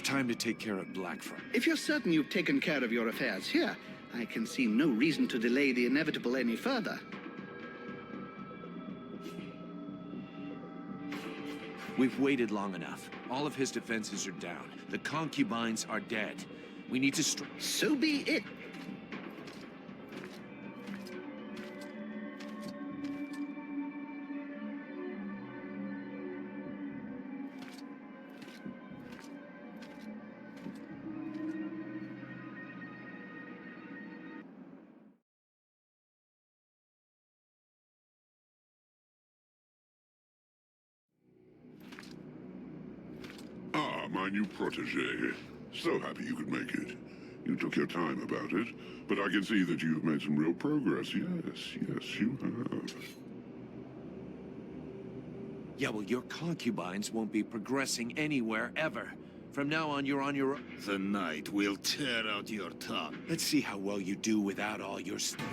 Time to take care of Blackfront. If you're certain you've taken care of your affairs here, I can see no reason to delay the inevitable any further. We've waited long enough. All of his defenses are down. The concubines are dead. We need to So be it. My new protege. So happy you could make it. You took your time about it, but I can see that you've made some real progress. Yes, you have. Yeah, well, your concubines won't be progressing anywhere ever. From now on, you're on your own. Tonight, we'll tear out your tongue. Let's see how well you do without all your stuff.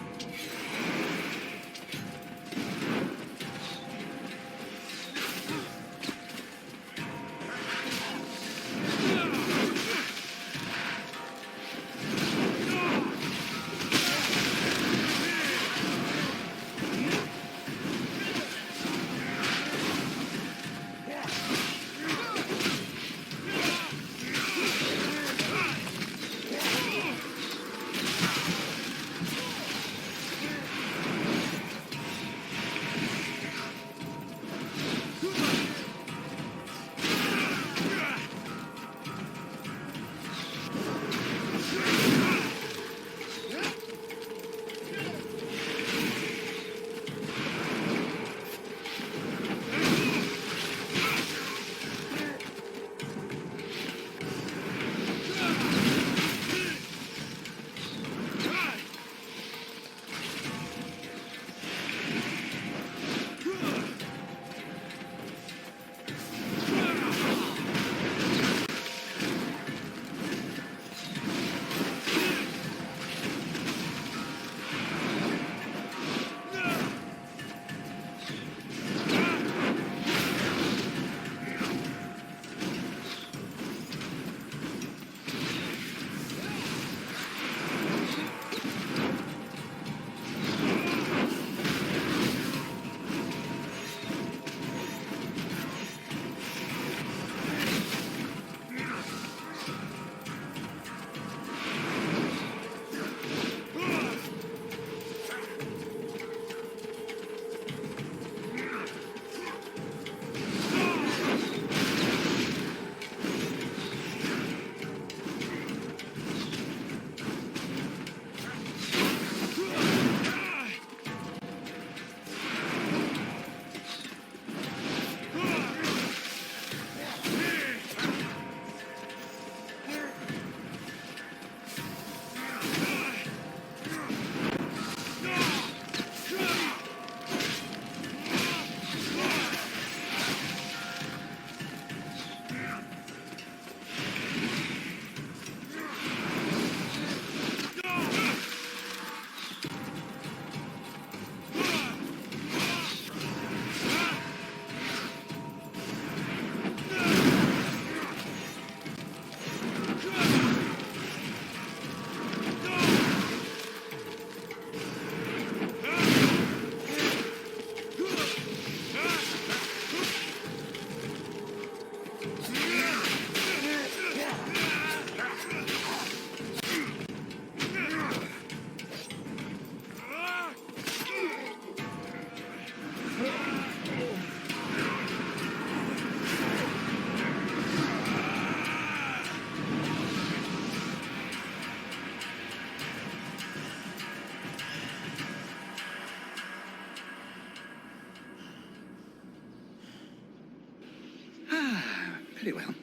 Very well.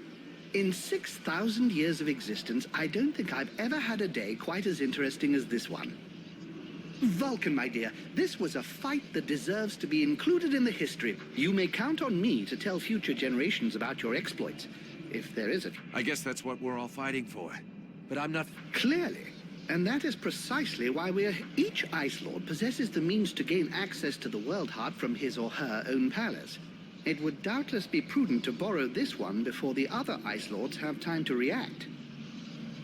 In 6,000 years of existence, I don't think I've ever had a day quite as interesting as this one. Vulcan, my dear, this was a fight that deserves to be included in the history. You may count on me to tell future generations about your exploits, if there is a... I guess that's what we're all fighting for. But I'm not... Clearly. And that is precisely why we're... Each Ice Lord possesses the means to gain access to the World Heart from his or her own palace. It would doubtless be prudent to borrow this one before the other Ice Lords have time to react.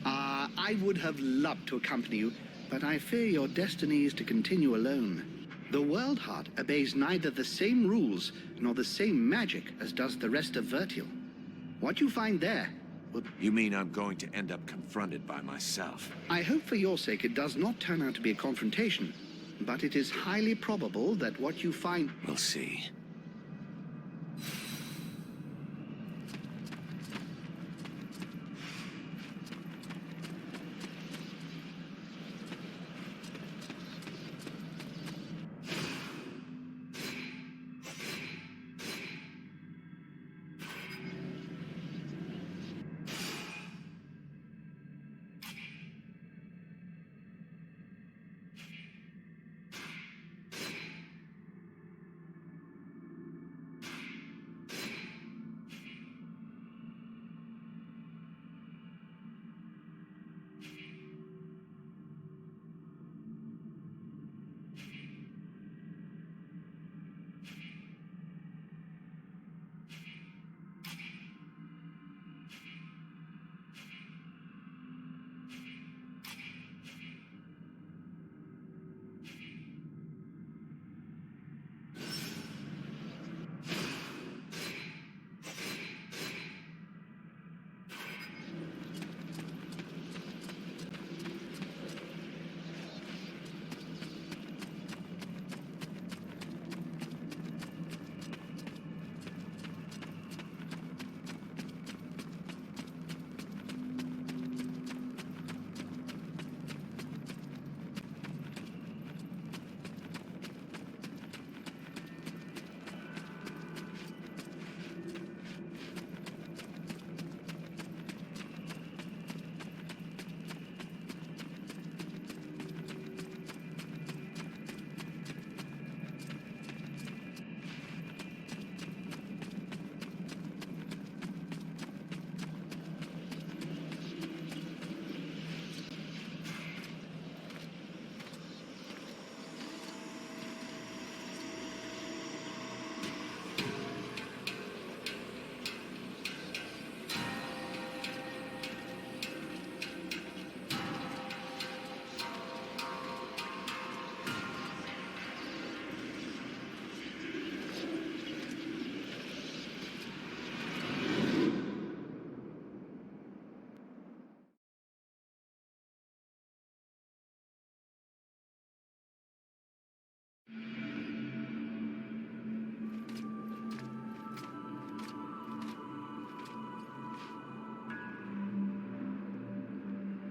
I would have loved to accompany you, but I fear your destiny is to continue alone. The World Heart obeys neither the same rules nor the same magic as does the rest of Vertial. What you find there will... You mean I'm going to end up confronted by myself? I hope for your sake it does not turn out to be a confrontation, but it is highly probable that what you find... We'll see.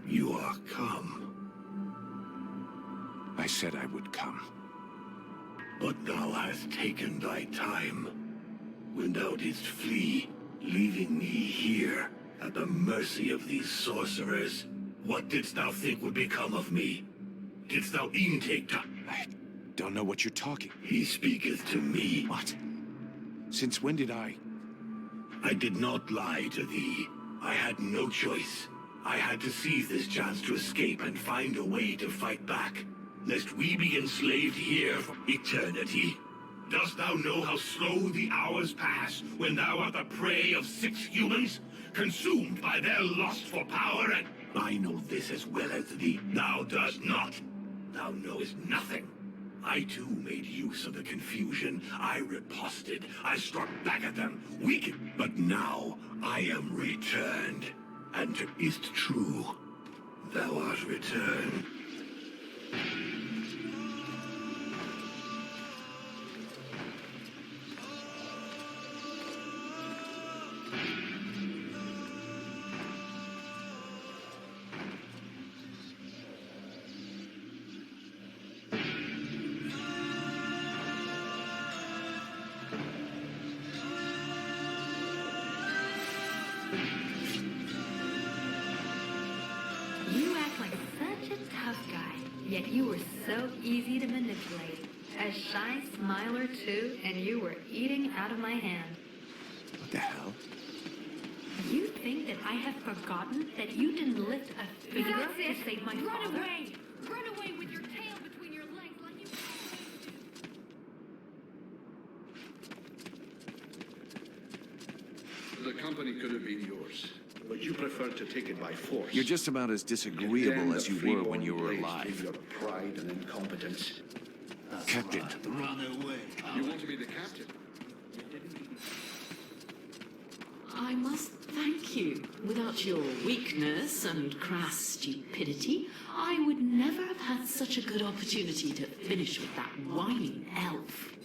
You are come. I said I would come. But thou hast taken thy time. When thou didst flee, leaving me here, at the mercy of these sorcerers, what didst thou think would become of me? Didst thou e'en take time? I don't know what you're talking. He speaketh to me. What? Since when did I... I did not lie to thee. I had no choice. I had to seize this chance to escape and find a way to fight back, lest we be enslaved here for eternity. Dost thou know how slow the hours pass when thou art the prey of 6 humans, consumed by their lust for power and... I know this as well as thee. Thou dost not. Thou knowest nothing. I too made use of the confusion. I riposted. I struck back at them, weakened. But now I am returned. And is't true, thou art returned. You act like such a tough guy, yet you were so easy to manipulate. A shy smiler too, and you were eating out of my hand. What the hell? You think that I have forgotten that you didn't lift a finger to save my father? Run away! Run away with your tail between your legs like you... the company could have been yours. But you preferred to take it by force. You're just about as disagreeable as you were when you were alive. Your pride and incompetence. Captain, Run away. You want to be the captain? I must thank you. Without your weakness and crass stupidity, I would never have had such a good opportunity to finish with that whining elf.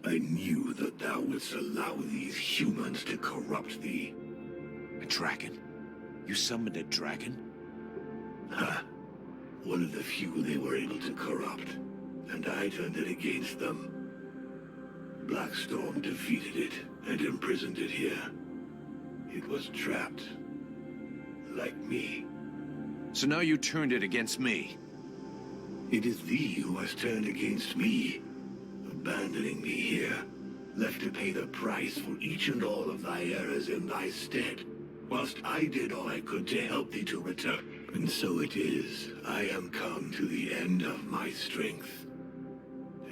I knew that thou wouldst allow these humans to corrupt thee. A dragon? You summoned a dragon? Ha! One of the few they were able to corrupt, and I turned it against them. Blackstorm defeated it and imprisoned it here. It was trapped, like me. So now you turned it against me. It is thee who has turned against me, abandoning me here, left to pay the price for each and all of thy errors in thy stead, whilst I did all I could to help thee to return. And so it is, I am come to the end of my strength.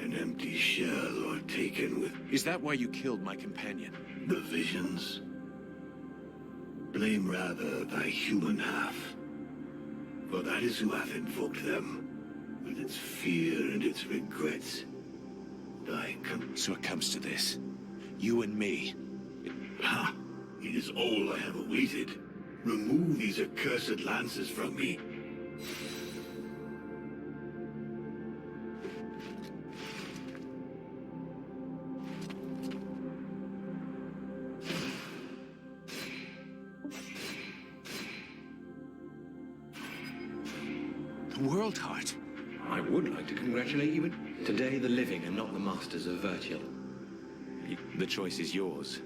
An empty shell or taken with Is that why you killed my companion? the visions. Blame rather thy human half, for that is who hath invoked them, with its fear and its regrets. So it comes to this. You and me. Ha! It is all I have awaited. Remove these accursed lances from me. The World Heart. I would like to congratulate you. Today, the living are not the masters of Virtual. The choice is yours.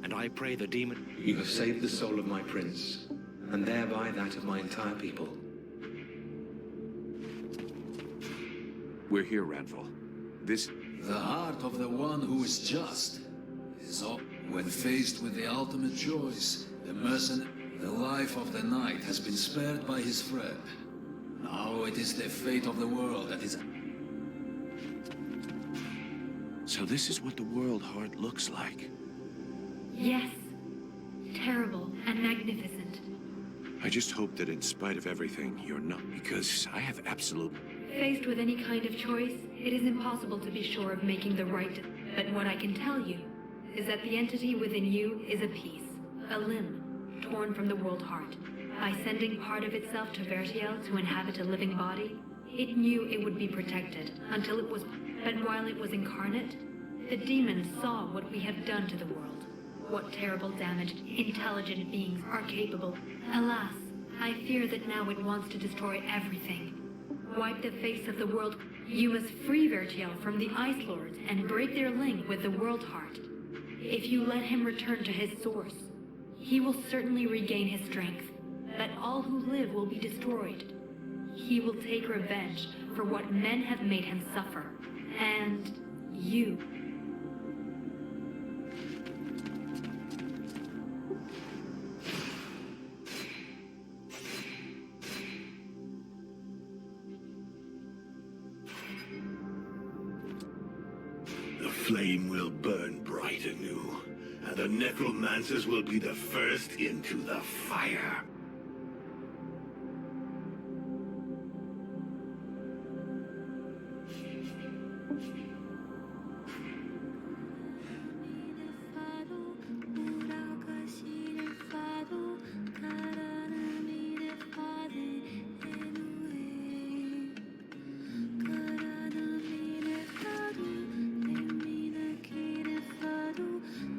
And I pray the demon... You have saved the soul of my prince, and thereby that of my entire people. We're here, Ranfal. This... The heart of the one who is just is all. When faced with the ultimate choice, the life of the knight has been spared by his friend. Now it is the fate of the world that is... So this is what the World Heart looks like. Yes. Terrible and magnificent. I just hope that in spite of everything, you're not, because I have absolute... Faced with any kind of choice, it is impossible to be sure of making the right... But what I can tell you is that the entity within you is a piece, a limb, torn from the World Heart. By sending part of itself to Vertiel to inhabit a living body, it knew it would be protected until it was... But while it was incarnate, the demons saw what we have done to the world. What terrible damage intelligent beings are capable. Alas, I fear that now it wants to destroy everything. Wipe the face of the world. You must free Vertiel from the Ice Lords and break their link with the World Heart. If you let him return to his source, he will certainly regain his strength, but all who live will be destroyed. He will take revenge for what men have made him suffer. And you. The flame will burn bright anew, and the necromancers will be the first into the fire.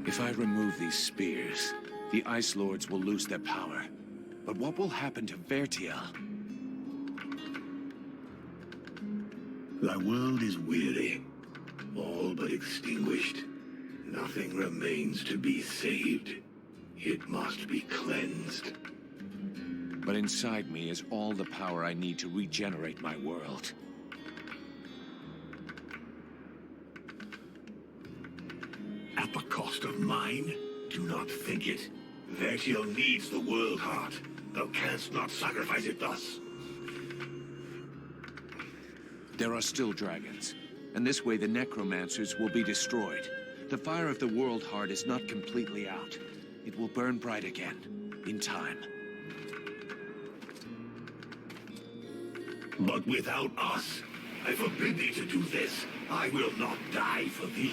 If I remove these spears, the Ice Lords will lose their power. But what will happen to Vertiel? Thy world is weary, all but extinguished. Nothing remains to be saved. It must be cleansed. But inside me is all the power I need to regenerate my world. At the cost of mine? Do not think it. Vertiel needs the World Heart. Thou canst not sacrifice it thus. There are still dragons, and this way the necromancers will be destroyed. The fire of the World Heart is not completely out. It will burn bright again, in time. But without us, I forbid thee to do this. I will not die for thee.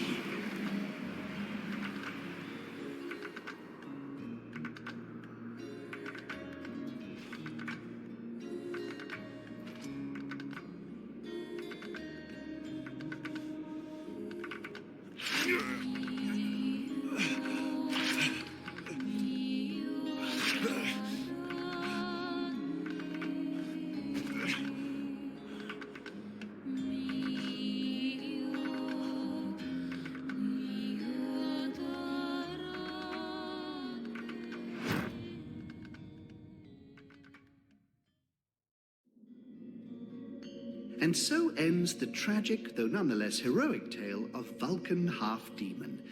And so ends the tragic, though nonetheless heroic tale of Vulcan Half-Demon.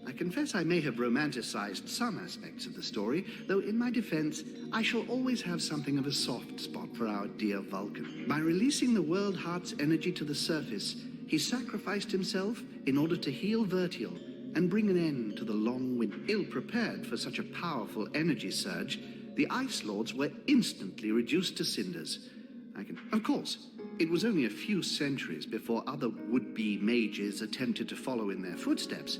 I confess I may have romanticized some aspects of the story, though in my defense, I shall always have something of a soft spot for our dear Vulcan. By releasing the World Heart's energy to the surface, he sacrificed himself in order to heal Vertial and bring an end to the long winter. Ill-prepared for such a powerful energy surge, the Ice Lords were instantly reduced to cinders. Of course, it was only a few centuries before other would-be mages attempted to follow in their footsteps.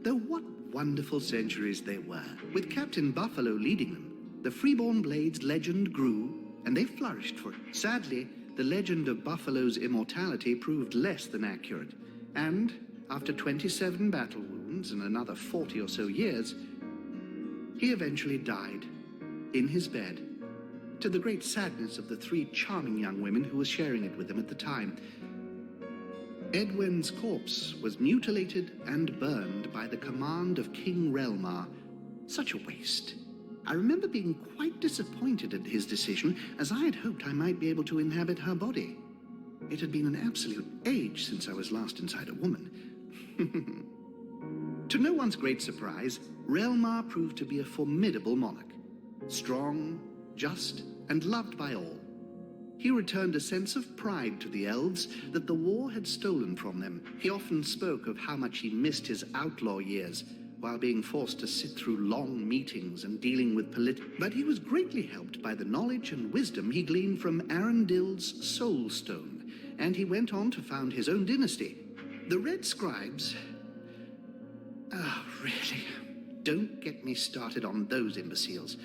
Though what wonderful centuries they were. With Captain Buffalo leading them, the Freeborn Blades legend grew, and they flourished for it. Sadly, the legend of Buffalo's immortality proved less than accurate, and after 27 battle wounds and another 40 or so years, he eventually died in his bed, to the great sadness of the 3 charming young women who were sharing it with him at the time. Edwin's corpse was mutilated and burned by the command of King Relmar. Such a waste. I remember being quite disappointed at his decision, as I had hoped I might be able to inhabit her body. It had been an absolute age since I was last inside a woman. To no one's great surprise, Relmar proved to be a formidable monarch. Strong, just, and loved by all. He returned a sense of pride to the elves that the war had stolen from them. He often spoke of how much he missed his outlaw years, while being forced to sit through long meetings and dealing with But he was greatly helped by the knowledge and wisdom he gleaned from Arundel's Soul Stone, and he went on to found his own dynasty. The Red Scribes... really, don't get me started on those imbeciles.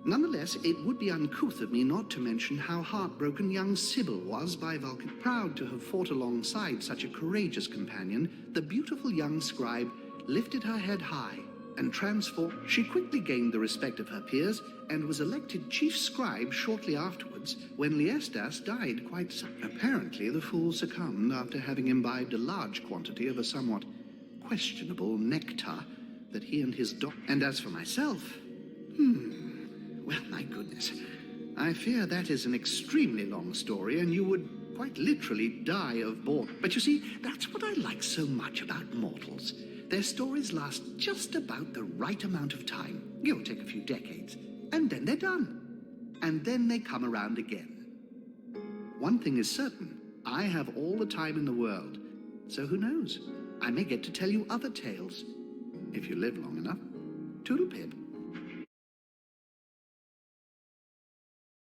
Nonetheless, it would be uncouth of me not to mention how heartbroken young Sybil was by Vulcan. Proud to have fought alongside such a courageous companion, the beautiful young scribe lifted her head high and transformed. She quickly gained the respect of her peers and was elected chief scribe shortly afterwards when Liestas died quite suddenly. Apparently, the fool succumbed after having imbibed a large quantity of a somewhat questionable nectar that he and his And as for myself, well, my goodness. I fear that is an extremely long story, and you would quite literally die of boredom. But you see, that's what I like so much about mortals. Their stories last just about the right amount of time. Give or take a few decades. And then they're done. And then they come around again. One thing is certain. I have all the time in the world. So who knows? I may get to tell you other tales. If you live long enough. Toodle-pip.